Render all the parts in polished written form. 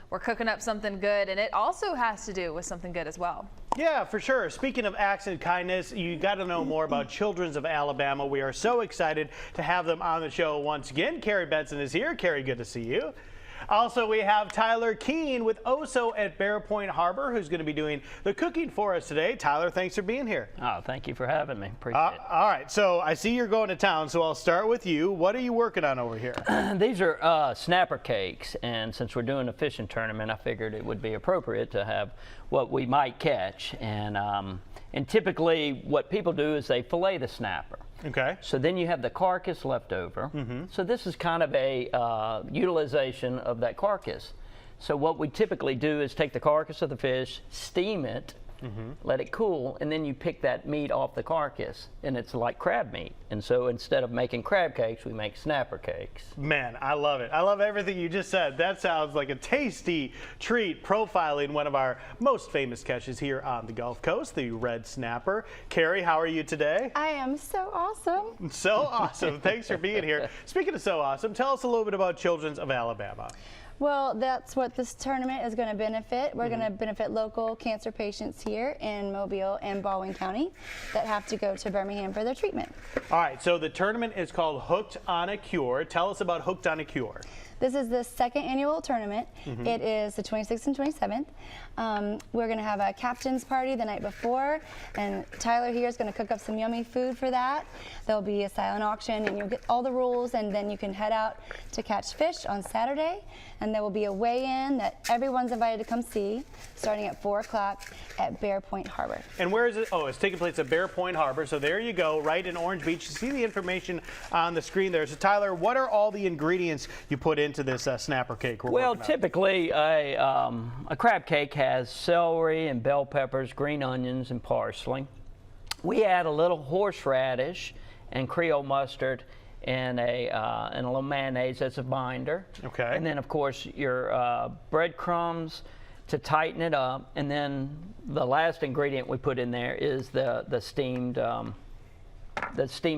we're cooking up something good, and it also has to do with something good as well. Yeah, for sure. Speaking of acts of kindness, you got to know more about Children's of Alabama. We are so excited to have them on the show once again. Carrie Benson is here. Carrie, good to see you. Also, we have Tyler Keene with Oso at Bear Point Harbor, who's going to be doing the cooking for us today. Tyler, thanks for being here. Oh, thank you for having me. Appreciate it. All right, so I see you're going to town, so I'll start with you. What are you working on over here? These are snapper cakes, and since we're doing a fishing tournament, I figured it would be appropriate to have what we might catch. And typically, what people do is they fillet the snapper. Okay. So then you have the carcass left over. So this is kind of a utilization of that carcass. So what we typically do is take the carcass of the fish, steam it, let it cool, and then you pick that meat off the carcass, and it's like crab meat. And so instead of making crab cakes, we make snapper cakes. Man, I love it. I love everything you just said. That sounds like a tasty treat, profiling one of our most famous catches here on the Gulf Coast, the red snapper. Carrie, how are you today? I am so awesome. So awesome. Thanks for being here. Speaking of so awesome, tell us a little bit about Children's of Alabama. Well, that's what this tournament is going to benefit. We're going to benefit local cancer patients here in Mobile and Baldwin County that have to go to Birmingham for their treatment. All right, so the tournament is called Hooked on a Cure. Tell us about Hooked on a Cure. This is the second annual tournament. It is the 26th and 27th. We're going to have a captain's party the night before, and Tyler here is going to cook up some yummy food for that. There'll be a silent auction, and you'll get all the rules, and then you can head out to catch fish on Saturday, and there will be a weigh-in that everyone's invited to come see, starting at 4 o'clock at Bear Point Harbor. And where is it? Oh, it's taking place at Bear Point Harbor. So there you go, right in Orange Beach. You see the information on the screen there. So Tyler, what are all the ingredients you put into this snapper cake we're Well, working on? typically a crab cake has celery and bell peppers, green onions, and parsley. We add a little horseradish and Creole mustard and a little mayonnaise as a binder. Okay. And then, of course, your breadcrumbs to tighten it up. And then the last ingredient we put in there is the steamed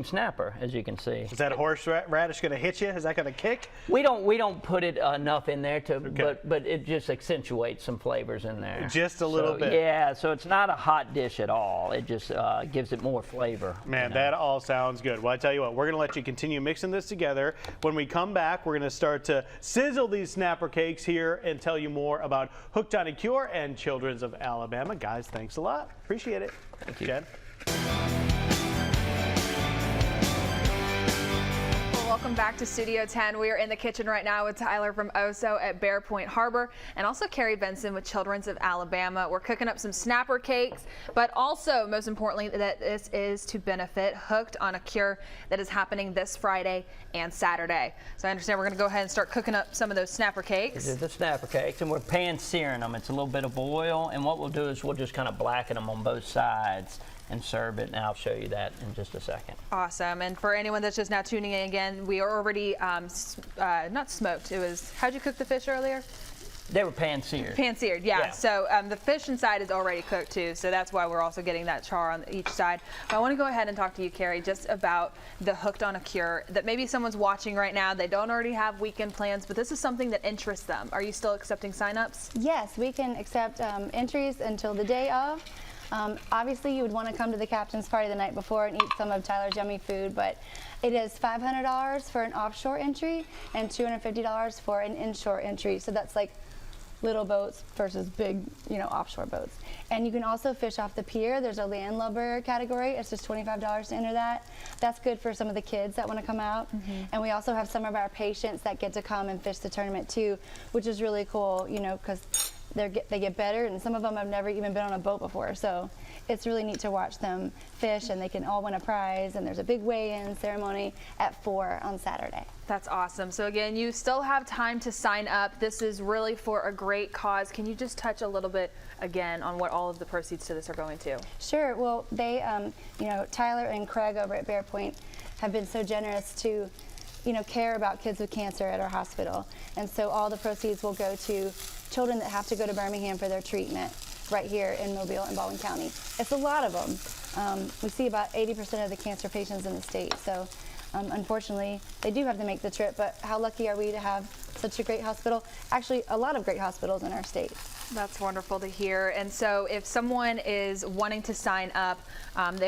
snapper, as you can see. Is that horseradish going to hit you? Is that going to kick? We don't put it enough in there to, Okay. but it just accentuates some flavors in there. Just a little bit. Yeah, so it's not a hot dish at all. It just gives it more flavor. Man, that all sounds good. Well, I tell you what, we're going to let you continue mixing this together. When we come back, we're going to start to sizzle these snapper cakes here and tell you more about Hooked on a Cure and Children's of Alabama. Guys, thanks a lot. Appreciate it. Thank you. Jen? Welcome back to Studio 10. We are in the kitchen right now with Tyler from Oso at Bear Point Harbor, and also Carrie Benson with Children's of Alabama. We're cooking up some snapper cakes, but also, most importantly, that this is to benefit Hooked on a Cure that is happening this Friday and Saturday. So I understand we're going to go ahead and start cooking up some of those snapper cakes. These are the snapper cakes, and we're pan searing them. It's a little bit of oil, and what we'll do is we'll just kind of blacken them on both sides and serve it, and I'll show you that in just a second. Awesome. And for anyone that's just now tuning in again, we are already not smoked. It was, how'd you cook the fish earlier? They were pan seared. Pan seared, yeah. Yeah. So the fish inside is already cooked too, so that's why we're also getting that char on each side. But I want to go ahead and talk to you, Carrie, just about the Hooked on a Cure, that maybe someone's watching right now, they don't already have weekend plans, but this is something that interests them. Are you still accepting signups? Yes, we can accept entries until the day of. Obviously, you would want to come to the captain's party the night before and eat some of Tyler's yummy food, but it is $500 for an offshore entry and $250 for an inshore entry. So that's like little boats versus big, offshore boats. And you can also fish off the pier. There's a landlubber category. It's just $25 to enter that. That's good for some of the kids that want to come out. And we also have some of our patients that get to come and fish the tournament too, which is really cool, because they get better, and some of them have never even been on a boat before. So it's really neat to watch them fish, and they can all win a prize. And there's a big weigh-in ceremony at 4 on Saturday. That's awesome. So again, you still have time to sign up. This is really for a great cause. Can you just touch a little bit again on what all of the proceeds to this are going to? Sure. Well, they, Tyler and Craig over at Bear Point have been so generous to, care about kids with cancer at our hospital. And so all the proceeds will go to children that have to go to Birmingham for their treatment right here in Mobile and Baldwin County. It's a lot of them. We see about 80% of the cancer patients in the state. So Unfortunately, they do have to make the trip, but how lucky are we to have such a great hospital? Actually, a lot of great hospitals in our state. That's wonderful to hear. And so if someone is wanting to sign up,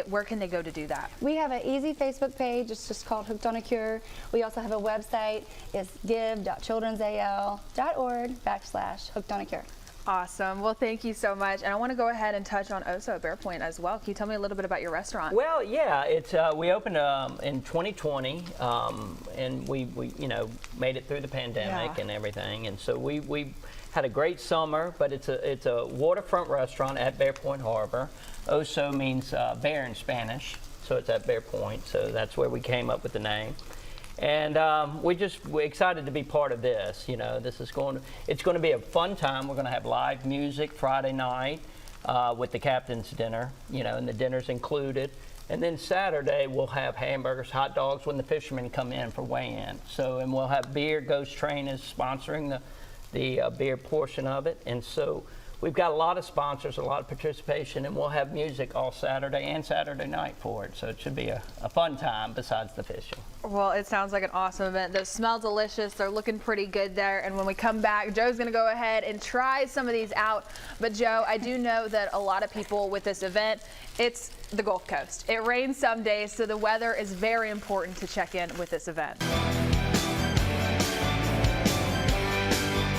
where can they go to do that? We have an easy Facebook page. It's just called Hooked on a Cure. We also have a website. It's give.childrensal.org/Hooked on a Cure. Awesome. Well, thank you so much. And I want to go ahead and touch on Oso at Bear Point as well. Can you tell me a little bit about your restaurant? Well, yeah, it's we opened in 2020, and we made it through the pandemic and everything, and so we had a great summer. But it's a waterfront restaurant at Bear Point Harbor. Oso means bear in Spanish, so it's at Bear Point. So that's where we came up with the name. And we're excited to be part of this. It's going to be a fun time. We're going to have live music Friday night with the captain's dinner, and the dinner's included. And then Saturday we'll have hamburgers, hot dogs when the fishermen come in for weigh-in. And we'll have beer. Ghost Train is sponsoring the beer portion of it. And so we've got a lot of sponsors, a lot of participation, and we'll have music all Saturday and Saturday night for it. So it should be a fun time besides the fishing. Well, it sounds like an awesome event. Those smell delicious. They're looking pretty good there. And when we come back, Joe's going to go ahead and try some of these out. But Joe, I do know that a lot of people with this event, it's the Gulf Coast. It rains some days, so the weather is very important to check in with this event.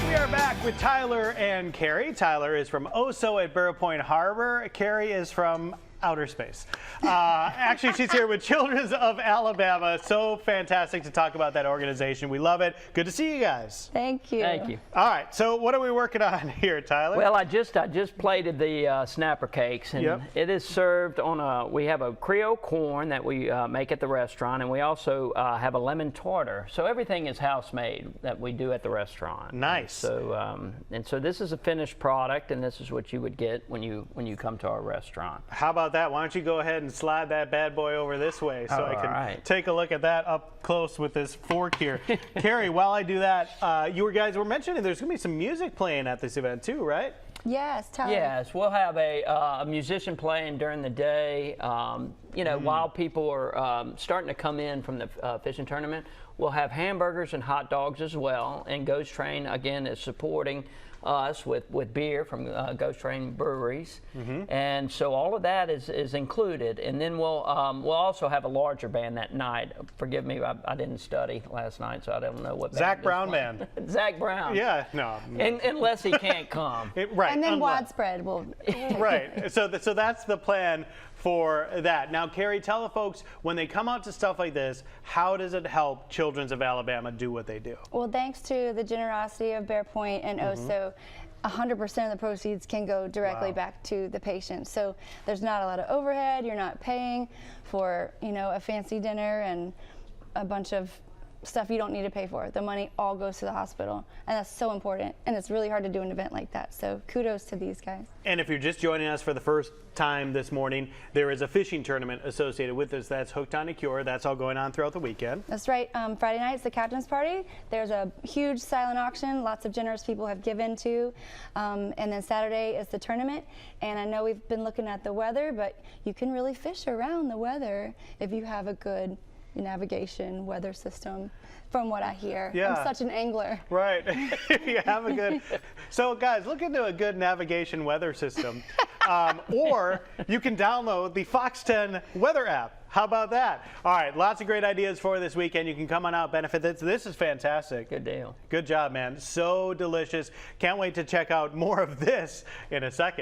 We are back with Tyler and Carrie. Tyler is from Oso at Bear Point Harbor. Carrie is from outer space. Actually, she's here with Children's of Alabama. So fantastic to talk about that organization. We love it. Good to see you guys. Thank you. Thank you. All right, so what are we working on here, Tyler? Well, I just plated the snapper cakes, and it is served on we have a Creole corn that we make at the restaurant, and we also have a lemon tartar. So everything is house made that we do at the restaurant. Nice. So this is a finished product, and this is what you would get when you come to our restaurant. How about that? Why don't you go ahead and slide that bad boy over this way so I can take a look at that up close with this fork here. Carrie, while I do that, you guys were mentioning there's going to be some music playing at this event too, right? Yes, Tyler. Yes, we'll have a musician playing during the day. While people are starting to come in from the fishing tournament, we'll have hamburgers and hot dogs as well. And Ghost Train, again, is supporting us with beer from Ghost Train breweries. And so all of that is included. And then we'll also have a larger band that night. Forgive me, I didn't study last night, so I don't know what Zach Brown Band. Zach Brown. Yeah, no. Unless he can't come. Right. And then Widespread will. Right. So that's the plan for that. Now, Carrie, tell the folks, when they come out to stuff like this, how does it help Children's of Alabama do what they do? Well, thanks to the generosity of Bear Point and Oso, 100% of the proceeds can go directly back to the patient. So there's not a lot of overhead. You're not paying for, a fancy dinner and a bunch of stuff you don't need to pay for. The money all goes to the hospital, and that's so important. And it's really hard to do an event like that. So kudos to these guys. And if you're just joining us for the first time this morning, there is a fishing tournament associated with this. That's Hooked on a Cure. That's all going on throughout the weekend. That's right. Friday night's the captain's party. There's a huge silent auction. Lots of generous people have given to. And then Saturday is the tournament. And I know we've been looking at the weather, but you can really fish around the weather if you have a good navigation weather system, from what I hear. Yeah. I'm such an angler. Right. You have a good. So guys, look into a good navigation weather system. Or you can download the Fox 10 weather app. How about that? All right, lots of great ideas for this weekend. You can come on out, benefit. This is fantastic. Good deal. Good job, man. So delicious. Can't wait to check out more of this in a second.